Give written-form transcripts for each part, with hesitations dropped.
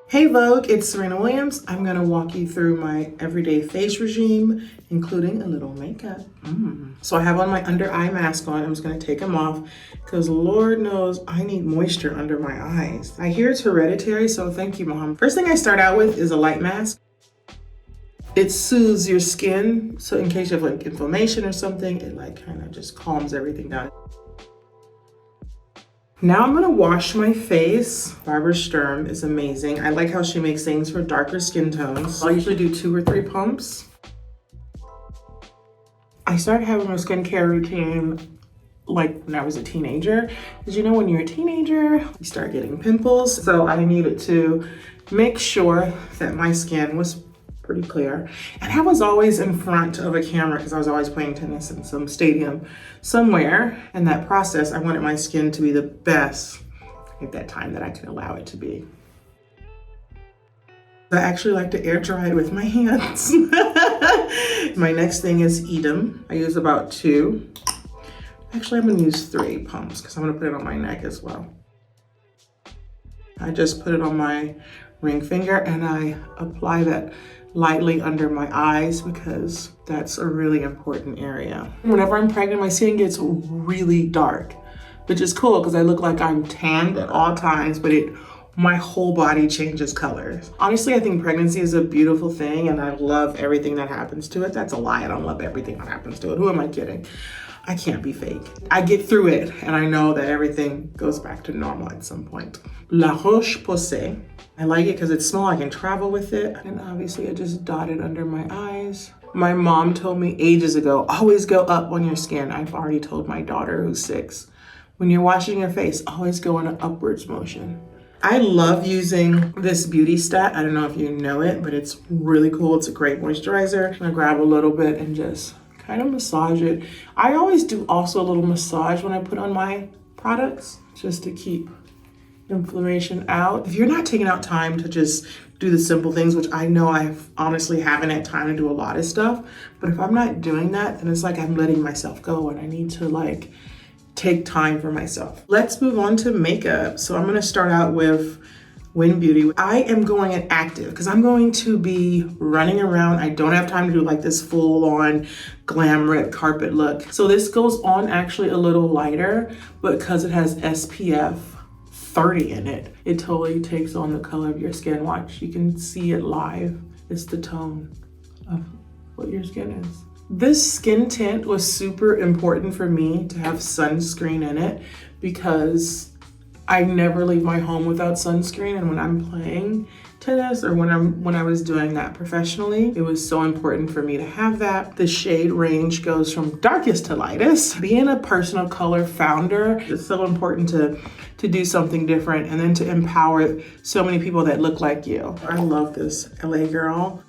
Hey Vogue, it's Serena Williams. I'm gonna walk you through my everyday face regime, including a little makeup. So I have on my under eye mask on. I'm just gonna take them off because Lord knows I need moisture under my eyes. I hear it's hereditary, so thank you, Mom. First thing I start out with is a light mask. It soothes your skin, so in case you have like inflammation or something, it like kind of just calms everything down. Now I'm gonna wash my face. Barbara Sturm is amazing. I like how she makes things for darker skin tones. I'll usually do 2 or 3 pumps. I started having a skincare routine like when I was a teenager. Because you know when you're a teenager, you start getting pimples. So I needed to make sure that my skin was pretty clear. And I was always in front of a camera because I was always playing tennis in some stadium somewhere. In that process, I wanted my skin to be the best at that time that I could allow it to be. I actually like to air dry it with my hands. My next thing is Edam. I use about 2. Actually, I'm gonna use 3 pumps because I'm gonna put it on my neck as well. I just put it on my ring finger and I apply that lightly under my eyes because that's a really important area. Whenever I'm pregnant, my skin gets really dark, which is cool because I look like I'm tanned at all times, but my whole body changes colors. Honestly, I think pregnancy is a beautiful thing and I love everything that happens to it. That's a lie, I don't love everything that happens to it. Who am I kidding? I can't be fake. I get through it and I know that everything goes back to normal at some point. La Roche-Posay. I like it because it's small, I can travel with it. And obviously I just dot it under my eyes. My mom told me ages ago, always go up on your skin. I've already told my daughter who's 6, when you're washing your face, always go in an upwards motion. I love using this Beauty Stat. I don't know if you know it, but it's really cool. It's a great moisturizer. I'm gonna grab a little bit and just kind of massage it. I always do also a little massage when I put on my products, just to keep inflammation out. If you're not taking out time to just do the simple things, which I know I honestly haven't had time to do a lot of stuff, but if I'm not doing that, then it's like I'm letting myself go and I need to like take time for myself. Let's move on to makeup. So I'm gonna start out with Win Beauty. I am going in active because I'm going to be running around. I don't have time to do like this full on glam red carpet look. So this goes on actually a little lighter, but because it has SPF 30 in it, it totally takes on the color of your skin. Watch, you can see it live. It's the tone of what your skin is. This skin tint was super important for me to have sunscreen in it because I never leave my home without sunscreen, and when I'm playing tennis or when I was doing that professionally, it was so important for me to have that. The shade range goes from darkest to lightest. Being a personal color founder, it's so important to do something different and then to empower so many people that look like you. I love this LA girl.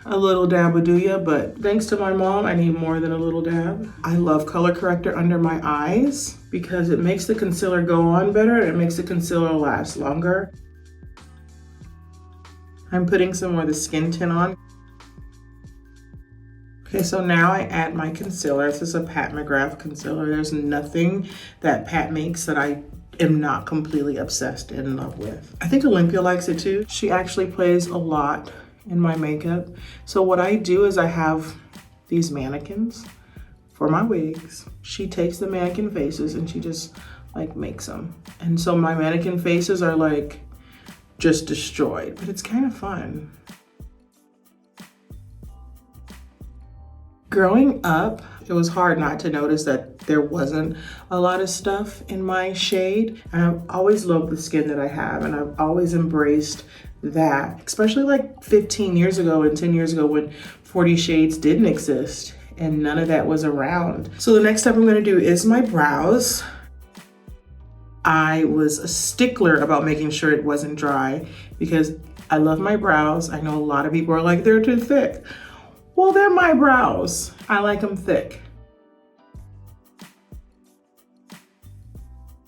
A little dab would do ya, but thanks to my mom, I need more than a little dab. I love color corrector under my eyes because it makes the concealer go on better and it makes the concealer last longer. I'm putting some more of the skin tint on. Okay, so now I add my concealer. This is a Pat McGrath concealer. There's nothing that Pat makes that I am not completely obsessed in love with. I think Olympia likes it too. She actually plays a lot in my makeup. So what I do is I have these mannequins for my wigs. She takes the mannequin faces and she just like makes them. And so my mannequin faces are like just destroyed, but it's kind of fun. Growing up, it was hard not to notice that there wasn't a lot of stuff in my shade. And I've always loved the skin that I have, and I've always embraced that, especially like 15 years ago and 10 years ago when 40 Shades didn't exist and none of that was around. So the next step I'm gonna do is my brows. I was a stickler about making sure it wasn't dry because I love my brows. I know a lot of people are like, they're too thick. Well, they're my brows. I like them thick.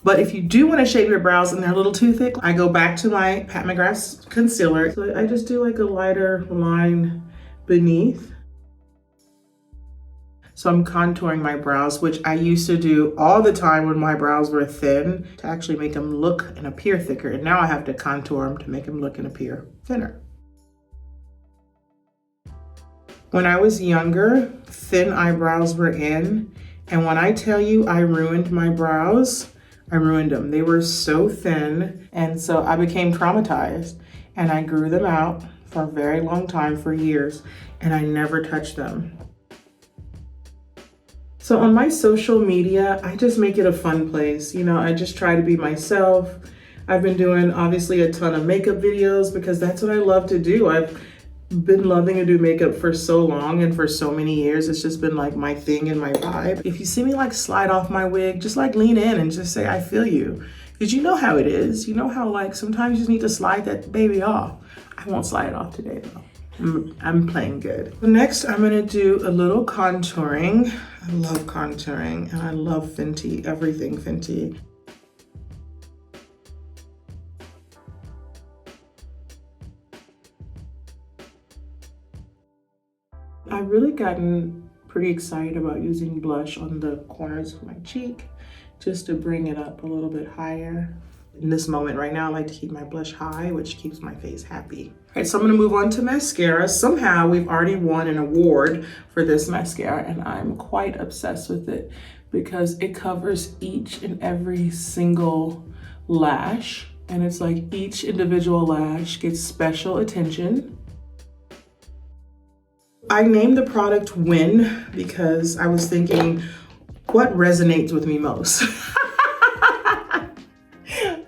But if you do want to shape your brows and they're a little too thick, I go back to my Pat McGrath concealer. So I just do like a lighter line beneath. So I'm contouring my brows, which I used to do all the time when my brows were thin to actually make them look and appear thicker. And now I have to contour them to make them look and appear thinner. When I was younger, thin eyebrows were in. And when I tell you I ruined my brows, I ruined them. They were so thin. And so I became traumatized and I grew them out for a very long time, for years, and I never touched them. So on my social media, I just make it a fun place. You know, I just try to be myself. I've been doing obviously a ton of makeup videos because that's what I love to do. I've been loving to do makeup for so long and for so many years. It's just been like my thing and my vibe. If you see me like slide off my wig, just like lean in and just say, I feel you. Because you know how it is. You know how like sometimes you just need to slide that baby off. I won't slide it off today though. I'm playing good. Next, I'm gonna do a little contouring. I love contouring and I love Fenty, everything Fenty. I've really gotten pretty excited about using blush on the corners of my cheek just to bring it up a little bit higher. In this moment right now, I like to keep my blush high, which keeps my face happy. All right, so I'm gonna move on to mascara. Somehow we've already won an award for this mascara and I'm quite obsessed with it because it covers each and every single lash. And it's like each individual lash gets special attention. I named the product Win because I was thinking, what resonates with me most?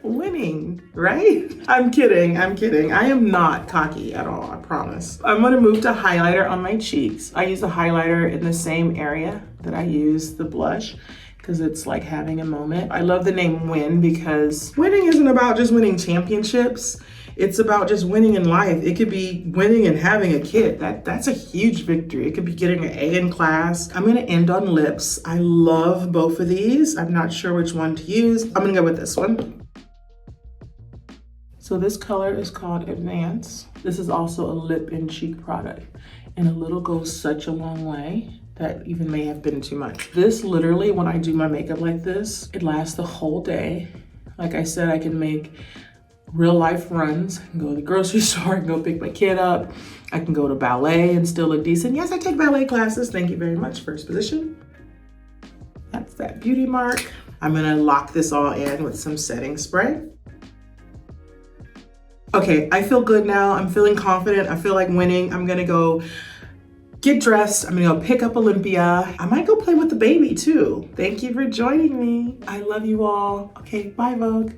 Winning, right? I'm kidding. I am not cocky at all, I promise. I'm gonna move to highlighter on my cheeks. I use the highlighter in the same area that I use the blush because it's like having a moment. I love the name Win because winning isn't about just winning championships. It's about just winning in life. It could be winning and having a kid. That's a huge victory. It could be getting an A in class. I'm gonna end on lips. I love both of these. I'm not sure which one to use. I'm gonna go with this one. So this color is called Advance. This is also a lip and cheek product. And a little goes such a long way. That even may have been too much. This literally, when I do my makeup like this, it lasts the whole day. Like I said, I can make real life runs. I can go to the grocery store and go pick my kid up. I can go to ballet and still look decent. Yes, I take ballet classes. Thank you very much. First position. That's that beauty mark. I'm gonna lock this all in with some setting spray. Okay, I feel good now. I'm feeling confident. I feel like winning. I'm gonna go get dressed. I'm gonna go pick up Olympia. I might go play with the baby too. Thank you for joining me. I love you all. Okay, bye Vogue.